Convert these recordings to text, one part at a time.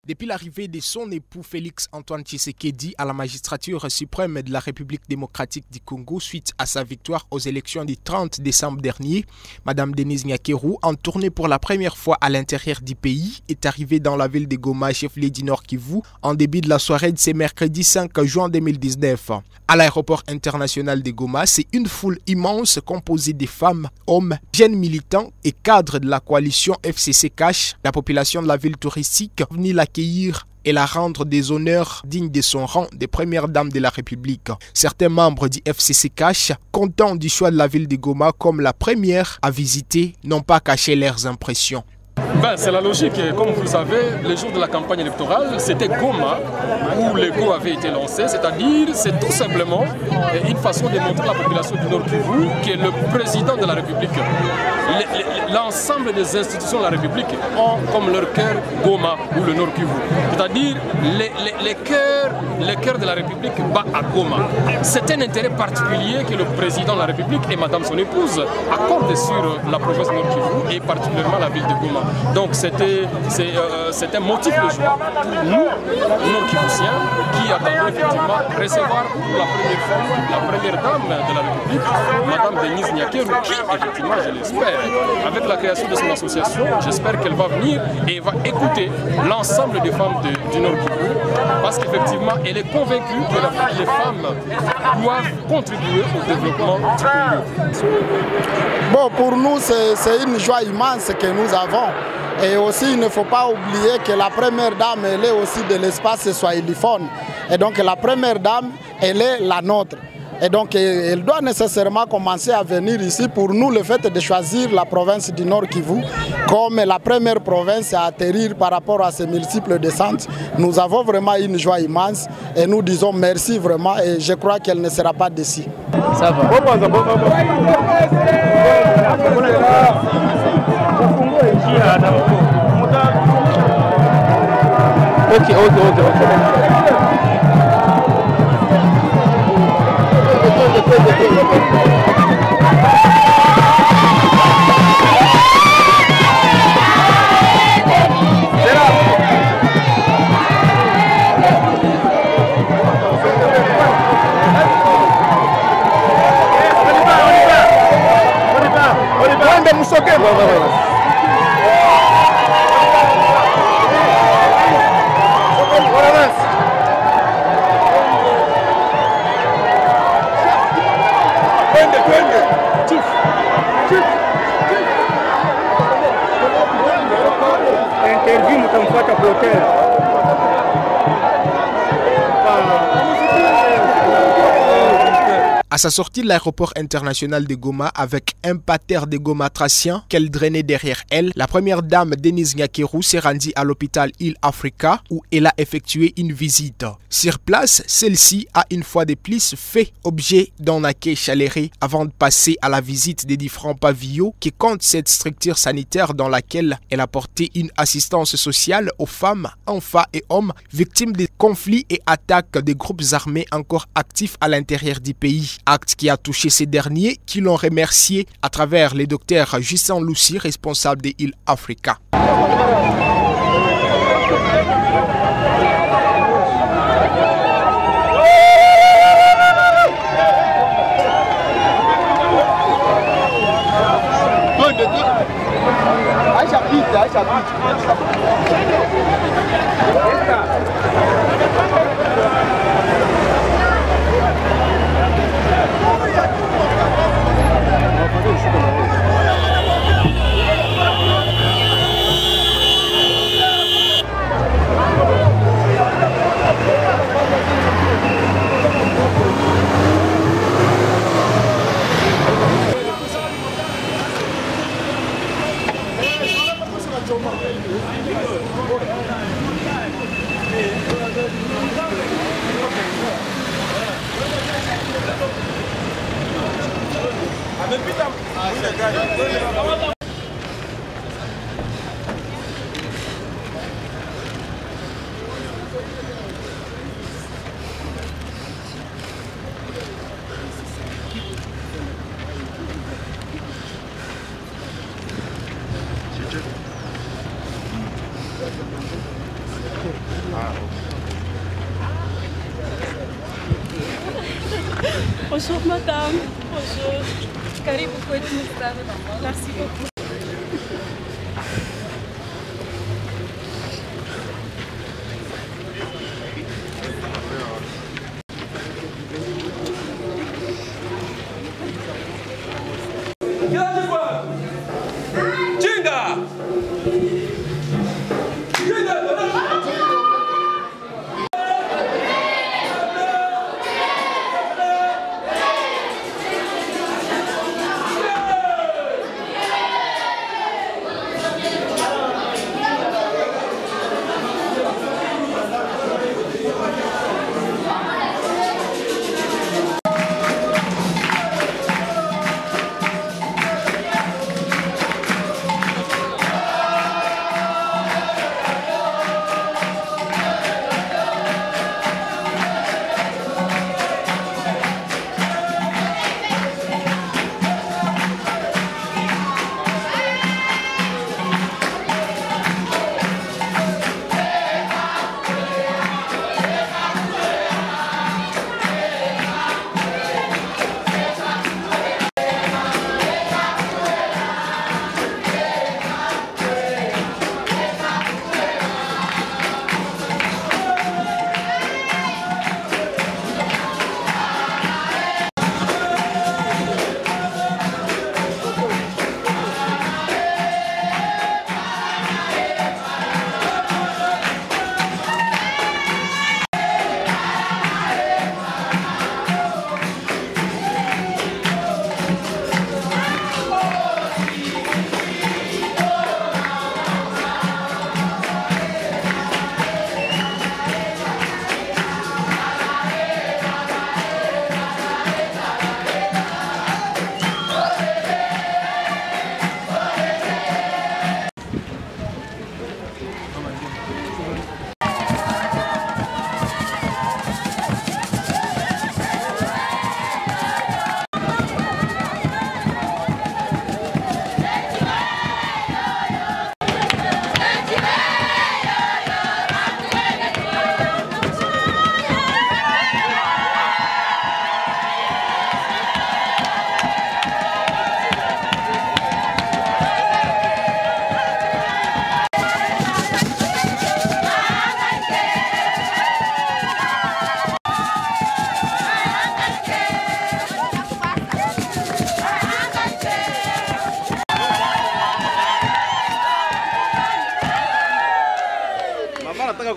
Depuis l'arrivée de son époux Félix Antoine Tshisekedi à la magistrature suprême de la République démocratique du Congo suite à sa victoire aux élections du 30 décembre dernier, Madame Denise Nyakeru, en tournée pour la première fois à l'intérieur du pays, est arrivée dans la ville de Goma, chef-lieu du Nord Kivu, en début de la soirée de ce mercredi 5 juin 2019. À l'aéroport international de Goma, c'est une foule immense composée de femmes, hommes, jeunes militants et cadres de la coalition FCC Cash, la population de la ville touristique, venue l'accueillir et la rendre des honneurs dignes de son rang de première dame de la République. Certains membres du FCC Cash, contents du choix de la ville de Goma comme la première à visiter, n'ont pas caché leurs impressions. C'est la logique. Comme vous le savez, le jour de la campagne électorale, c'était Goma où l'ego avait été lancé. C'est-à-dire, c'est tout simplement une façon de montrer à la population du Nord Kivu que le président de la République, l'ensemble des institutions de la République ont comme leur cœur Goma ou le Nord Kivu. C'est-à-dire, le cœur de la République bat à Goma. C'est un intérêt particulier que le président de la République et Madame son épouse accordent sur la province Nord Kivu et particulièrement la ville de Goma. Donc c'est un motif de joie pour nous, Nord-Kivusiens, qui attendons effectivement recevoir pour la première fois la première dame de la République, Madame Denise Nyakeru, qui effectivement, je l'espère, avec la création de son association, j'espère qu'elle va venir et va écouter l'ensemble des femmes du Nord-Kivu, parce qu'effectivement, elle est convaincue que les femmes doivent contribuer au développement du Congo. Bon, pour nous, c'est une joie immense que nous avons. Et aussi, il ne faut pas oublier que la première dame, elle est aussi de l'espace swahiliphone. Et donc, la première dame, elle est la nôtre. Et donc, elle doit nécessairement commencer à venir ici. Pour nous, le fait de choisir la province du Nord Kivu comme la première province à atterrir par rapport à ces multiples descentes, nous avons vraiment une joie immense. Et nous disons merci vraiment. Et je crois qu'elle ne sera pas déçue. Ça va. Ok. Interview mtamfuata potea. À sa sortie de l'aéroport international de Goma avec un pater de Goma thraciens qu'elle drainait derrière elle, la première dame Denise Nyakeru s'est rendue à l'hôpital Hill Africa où elle a effectué une visite. Sur place, celle-ci a une fois de plus fait objet d'un accueil chaleureux avant de passer à la visite des différents pavillons qui comptent cette structure sanitaire dans laquelle elle a porté une assistance sociale aux femmes, enfants et hommes victimes de conflits et attaques des groupes armés encore actifs à l'intérieur du pays. Acte qui a touché ces derniers qui l'ont remercié à travers le docteur Justin Lucy, responsable de Hill Africa. Bonjour madame. Bonjour. Karibu kwetu madame. Merci beaucoup.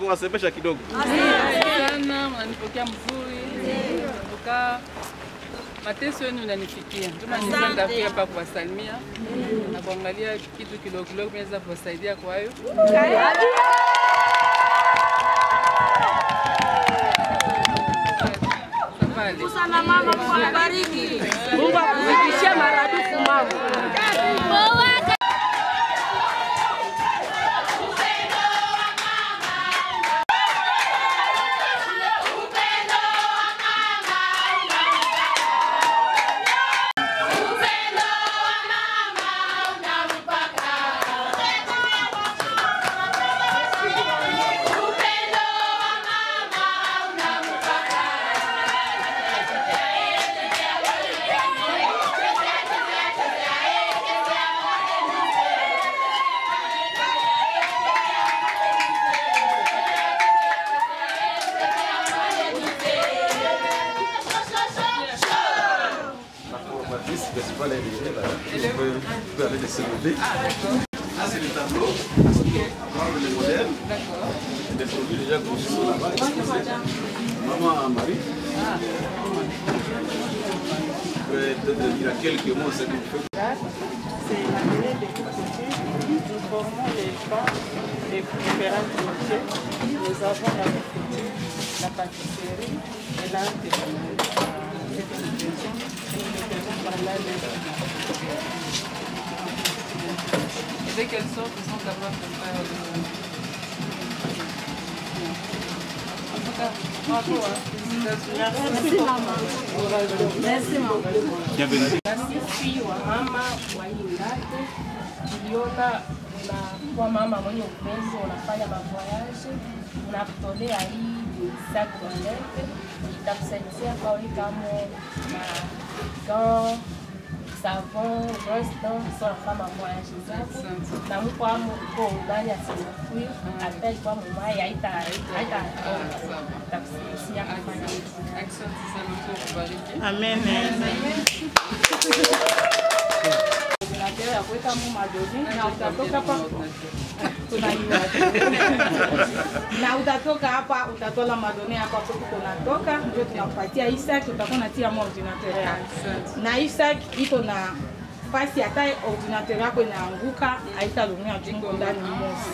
Kuwasepesha kidogo. Sana, mnanipokea mzuri. Kutoka mateso yenu unanifikia. Tuna nisanda hapa kuwasalimia na kuangalia kitu kidogo kidogo kinaweza kuwasaidia kwa hayo. Sana mama, Mungu akubariki. Mungu akuzidishie maradufu mama. peut aller se lever. Là, c'est le tableau. Prendre les modèles. Des produits déjà conçus là-bas. Maman Marie. Vous pouvez peut-être dire à quelques mots ce que vous faites. C'est la mêlée des côtés. Nous formons les femmes des différents métiers. Nous avons la couture, la pâtisserie et l'art de cette expression. Nous le faisons par là et de quelle sorte ils sont capables de faire en tout cas, bravo. Merci maman. Merci maman. Bienvenue. Sisi wamama wa hii mradi tuliona unakuwa mama mwenye upendo, unafanya mavoyage, unakutolea hii sac toilette, itakusaidia kwa wewe kama gants, savon, brosse dents, sans femme à voyager zako. Na mko amo kwa ndani ya sifuri, hata kwa mama haita itakusaidia kufanya hizo. Asante sana kwa kubariki. Amen. Ya kuweka madoni na utatoka hapa na utatoka hapa utatola madoni hapa hapo tunatoka ndio tunakupatia hii saki utakuwa natia mo ordinateur yako na hii saki iko na fasi hata ordinateur yako inaanguka haitalumia jingo ndani mosi.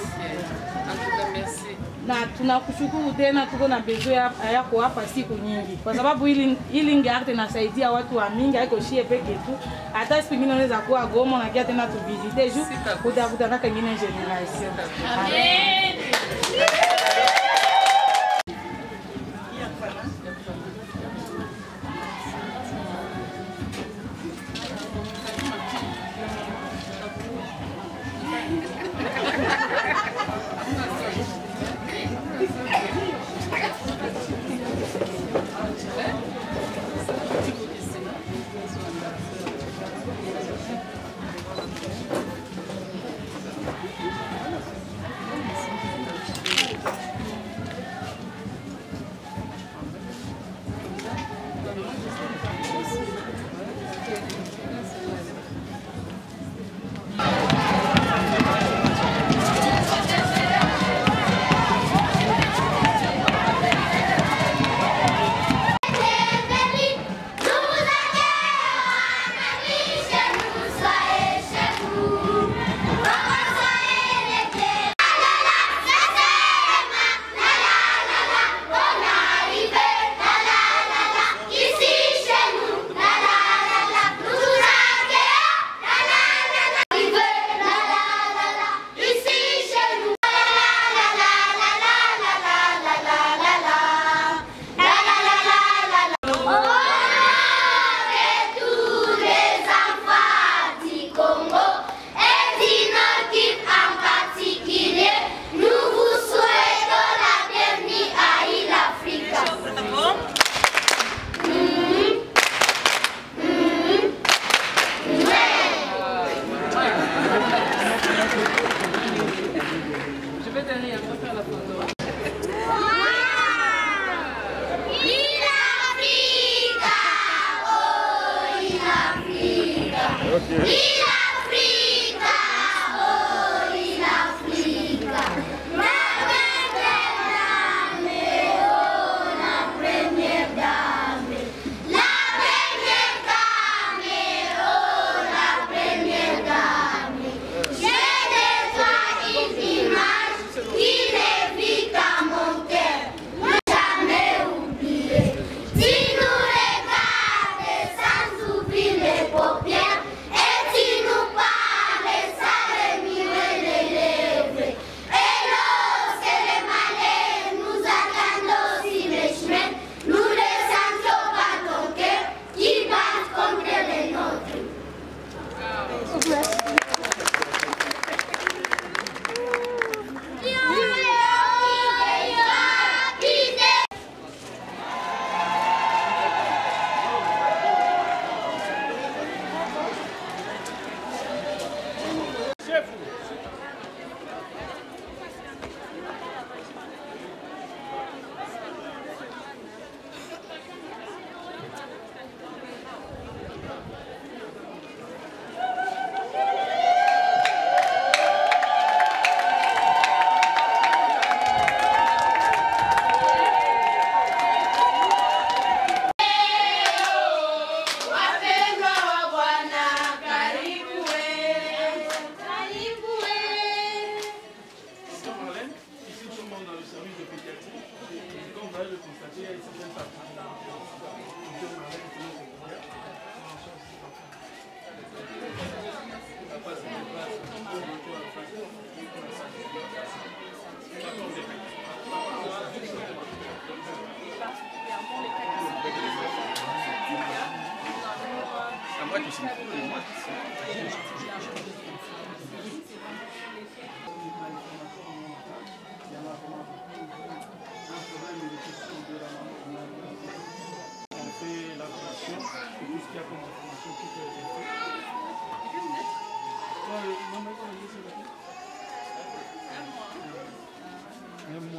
Na tunakushukuru tena, tuko na besoin yako hapa siku nyingi, kwa sababu ili ngarte nasaidia watu wa mingi, haiko shie peke tu. Hata siku nyingine unaweza kuwa Goma na kia tena tu visiter ju kutafuta kaka nyingine generation. Amen.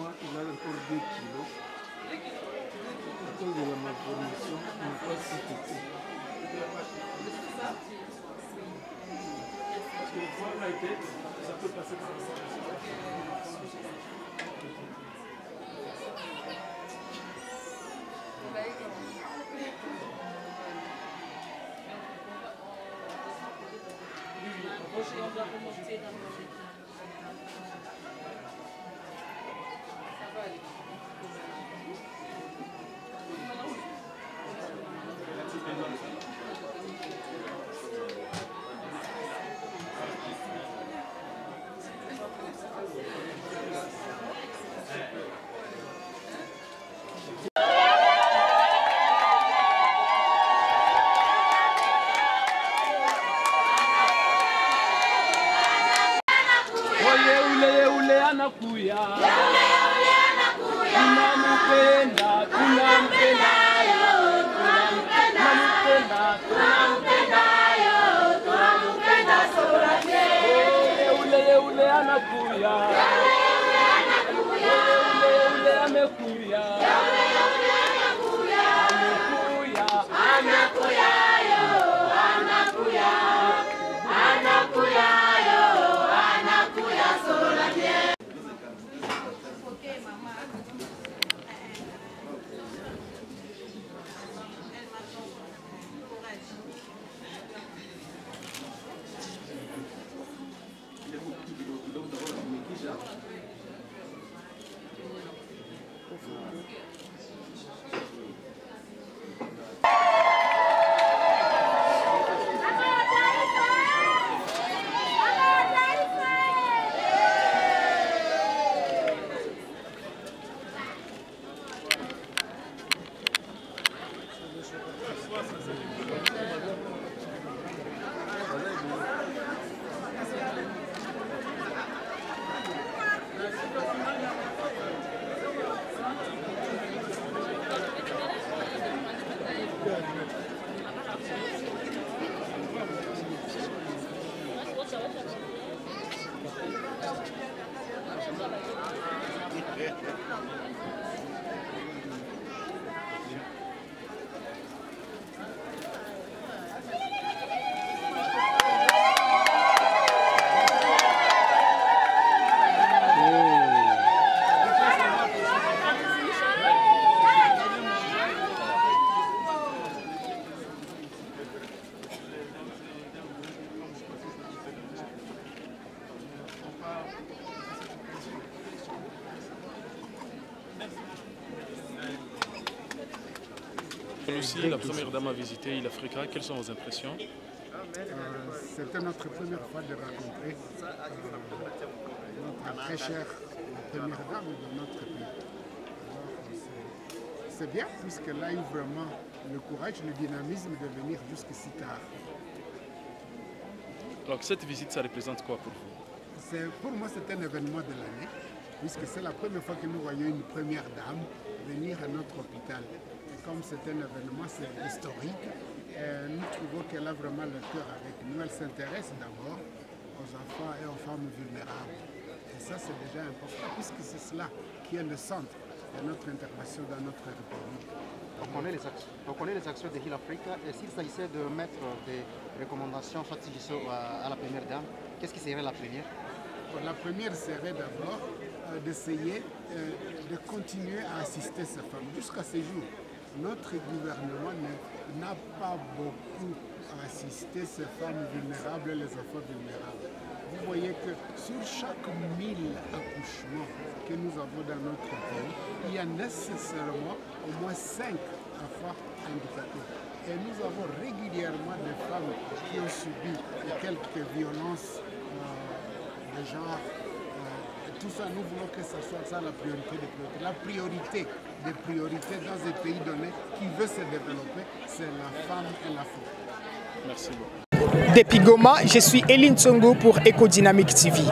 moi, il a encore 2 kilos. À cause de la malformation, on n'a pas si petit. Parce que voir la tête, ça peut passer par ça. On doit remonter dans le ça va aller. Anakuya, tunampenda, tunampenda yo, tunampenda, tunampenda yo, tunampenda Solange. Ule anakuya, ule amekuya, anakuya yo, anakuya, anakuya yo, anakuya Solange. Aussi, la première dame a visité l'Africa. Quelles sont vos impressions? C'était notre première fois de rencontrer notre très chère première dame de notre pays. C'est bien puisqu'elle a eu vraiment le courage, le dynamisme de venir jusqu'ici tard. Alors cette visite, ça représente quoi pour vous? Pour moi, c'est un événement de l'année, puisque c'est la première fois que nous voyons une première dame venir à notre hôpital. Et comme c'est un événement, c'est historique, nous trouvons qu'elle a vraiment le cœur avec nous. Elle s'intéresse d'abord aux enfants et aux femmes vulnérables. Et ça, c'est déjà important, puisque c'est cela qui est le centre de notre intervention dans notre République. On connaît les actions de Heal Africa, et s'il s'agissait de mettre des recommandations à la première dame, qu'est-ce qui serait la première? La première serait d'abord d'essayer de continuer à assister ces femmes jusqu'à ce jour. Notre gouvernement n'a pas beaucoup assisté ces femmes vulnérables et les enfants vulnérables. Vous voyez que sur chaque 1000 accouchements que nous avons dans notre pays, il y a nécessairement au moins 5 enfants handicapés. Et nous avons régulièrement des femmes qui ont subi quelques violences de genre. Tout ça, nous voulons que ce soit ça la priorité des priorités. La priorité des priorités dans un pays donné qui veut se développer, c'est la femme et la femme. Merci beaucoup. Depuis Goma, je suis Eline Tsongo pour Ecodynamic TV.